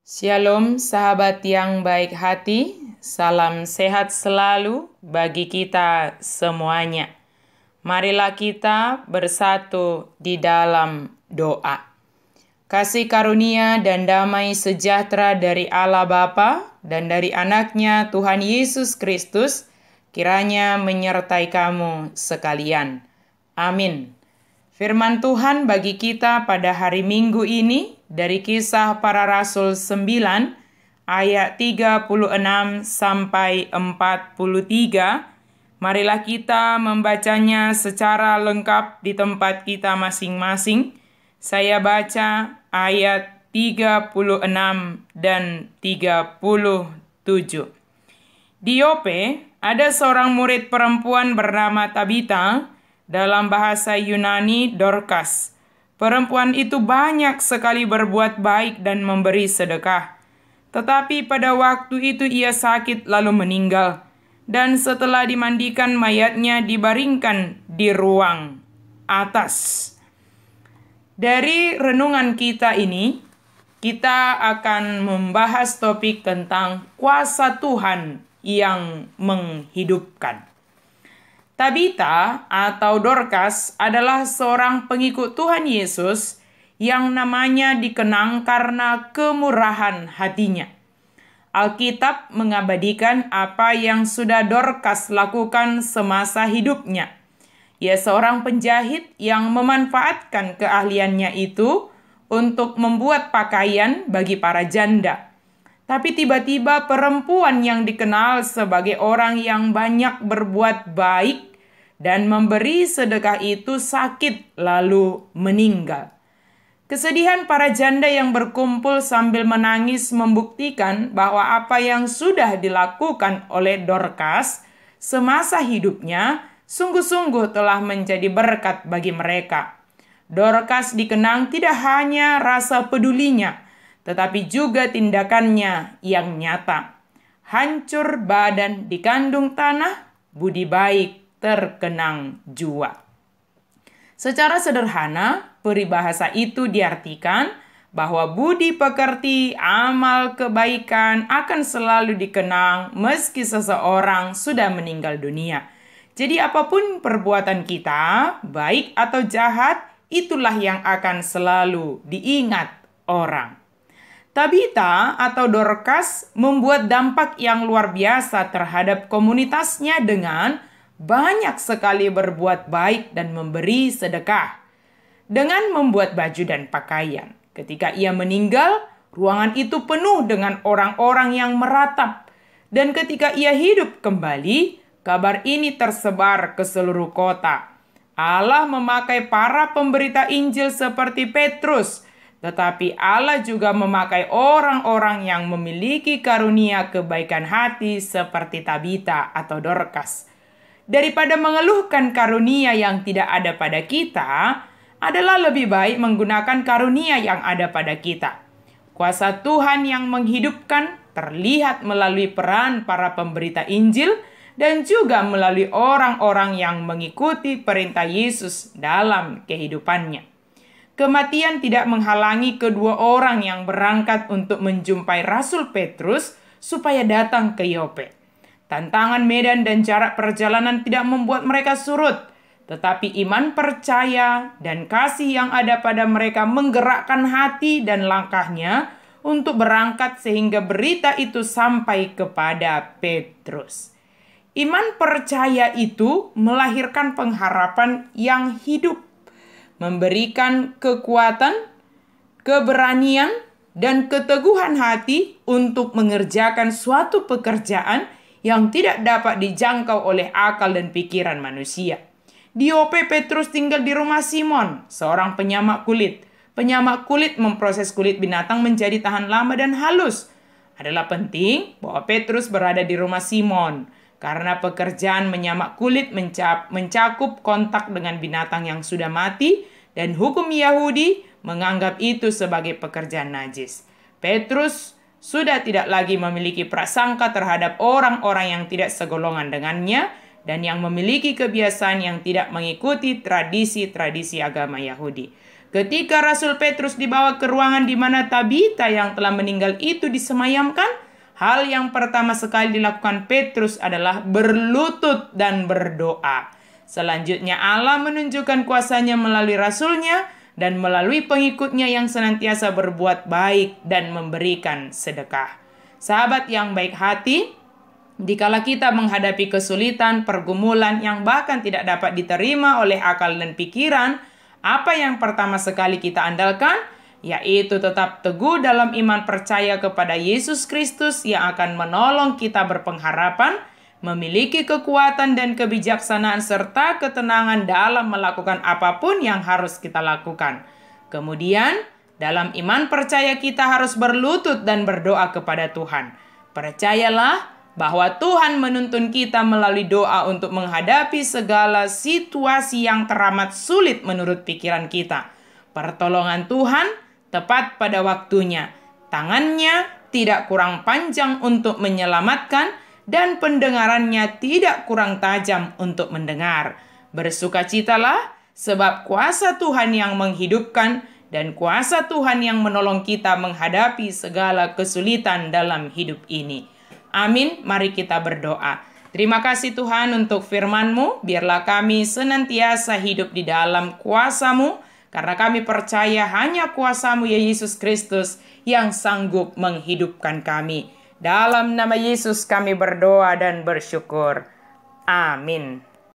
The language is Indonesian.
Shalom sahabat yang baik hati, salam sehat selalu bagi kita semuanya. Marilah kita bersatu di dalam doa. Kasih karunia dan damai sejahtera dari Allah Bapa dan dari anaknya Tuhan Yesus Kristus kiranya menyertai kamu sekalian. Amin. Firman Tuhan bagi kita pada hari Minggu ini dari Kisah Para Rasul 9 ayat 36 sampai 43. Marilah kita membacanya secara lengkap di tempat kita masing-masing. Saya baca ayat 36 dan 37. Di Yope ada seorang murid perempuan bernama Tabita, dalam bahasa Yunani Dorcas. Perempuan itu banyak sekali berbuat baik dan memberi sedekah. Tetapi pada waktu itu ia sakit lalu meninggal. Dan setelah dimandikan mayatnya dibaringkan di ruang atas. Dari renungan kita ini, kita akan membahas topik tentang kuasa Tuhan yang menghidupkan. Tabita atau Dorcas adalah seorang pengikut Tuhan Yesus yang namanya dikenang karena kemurahan hatinya. Alkitab mengabadikan apa yang sudah Dorcas lakukan semasa hidupnya. Ia seorang penjahit yang memanfaatkan keahliannya itu untuk membuat pakaian bagi para janda. Tapi tiba-tiba perempuan yang dikenal sebagai orang yang banyak berbuat baik dan memberi sedekah itu sakit lalu meninggal. Kesedihan para janda yang berkumpul sambil menangis membuktikan bahwa apa yang sudah dilakukan oleh Dorcas semasa hidupnya sungguh-sungguh telah menjadi berkat bagi mereka. Dorcas dikenang tidak hanya rasa pedulinya, tetapi juga tindakannya yang nyata. Hancur badan dikandung tanah, budi baik terkenang jua. Secara sederhana, peribahasa itu diartikan bahwa budi pekerti, amal kebaikan akan selalu dikenang meski seseorang sudah meninggal dunia. Jadi apapun perbuatan kita, baik atau jahat, itulah yang akan selalu diingat orang. Tabita atau Dorcas membuat dampak yang luar biasa terhadap komunitasnya dengan banyak sekali berbuat baik dan memberi sedekah. Dengan membuat baju dan pakaian. Ketika ia meninggal, ruangan itu penuh dengan orang-orang yang meratap. Dan ketika ia hidup kembali, kabar ini tersebar ke seluruh kota. Allah memakai para pemberita Injil seperti Petrus, tetapi Allah juga memakai orang-orang yang memiliki karunia kebaikan hati seperti Tabita atau Dorcas. Daripada mengeluhkan karunia yang tidak ada pada kita, adalah lebih baik menggunakan karunia yang ada pada kita. Kuasa Tuhan yang menghidupkan terlihat melalui peran para pemberita Injil dan juga melalui orang-orang yang mengikuti perintah Yesus dalam kehidupannya. Kematian tidak menghalangi kedua orang yang berangkat untuk menjumpai Rasul Petrus supaya datang ke Yope. Tantangan medan dan jarak perjalanan tidak membuat mereka surut, tetapi iman percaya dan kasih yang ada pada mereka menggerakkan hati dan langkahnya untuk berangkat sehingga berita itu sampai kepada Petrus. Iman percaya itu melahirkan pengharapan yang hidup, memberikan kekuatan, keberanian, dan keteguhan hati untuk mengerjakan suatu pekerjaan yang tidak dapat dijangkau oleh akal dan pikiran manusia. Di Yope, Petrus tinggal di rumah Simon, seorang penyamak kulit. Penyamak kulit memproses kulit binatang menjadi tahan lama dan halus. Adalah penting bahwa Petrus berada di rumah Simon, karena pekerjaan menyamak kulit mencakup kontak dengan binatang yang sudah mati, dan hukum Yahudi menganggap itu sebagai pekerjaan najis. Petrus sudah tidak lagi memiliki prasangka terhadap orang-orang yang tidak segolongan dengannya dan yang memiliki kebiasaan yang tidak mengikuti tradisi-tradisi agama Yahudi. Ketika Rasul Petrus dibawa ke ruangan di mana Tabita yang telah meninggal itu disemayamkan, hal yang pertama sekali dilakukan Petrus adalah berlutut dan berdoa. Selanjutnya Allah menunjukkan kuasa-Nya melalui rasulnya dan melalui pengikutnya yang senantiasa berbuat baik dan memberikan sedekah. Sahabat yang baik hati, dikala kita menghadapi kesulitan, pergumulan yang bahkan tidak dapat diterima oleh akal dan pikiran, apa yang pertama sekali kita andalkan? Yaitu tetap teguh dalam iman percaya kepada Yesus Kristus yang akan menolong kita berpengharapan, memiliki kekuatan dan kebijaksanaan serta ketenangan dalam melakukan apapun yang harus kita lakukan. Kemudian, dalam iman percaya kita harus berlutut dan berdoa kepada Tuhan. Percayalah bahwa Tuhan menuntun kita melalui doa untuk menghadapi segala situasi yang teramat sulit menurut pikiran kita. Pertolongan Tuhan tepat pada waktunya. Tangannya tidak kurang panjang untuk menyelamatkan dan pendengarannya tidak kurang tajam untuk mendengar. Bersukacitalah sebab kuasa Tuhan yang menghidupkan dan kuasa Tuhan yang menolong kita menghadapi segala kesulitan dalam hidup ini. Amin. Mari kita berdoa. Terima kasih Tuhan untuk firman-Mu. Biarlah kami senantiasa hidup di dalam kuasa-Mu, karena kami percaya hanya kuasa-Mu ya Yesus Kristus yang sanggup menghidupkan kami. Dalam nama Yesus kami berdoa dan bersyukur. Amin.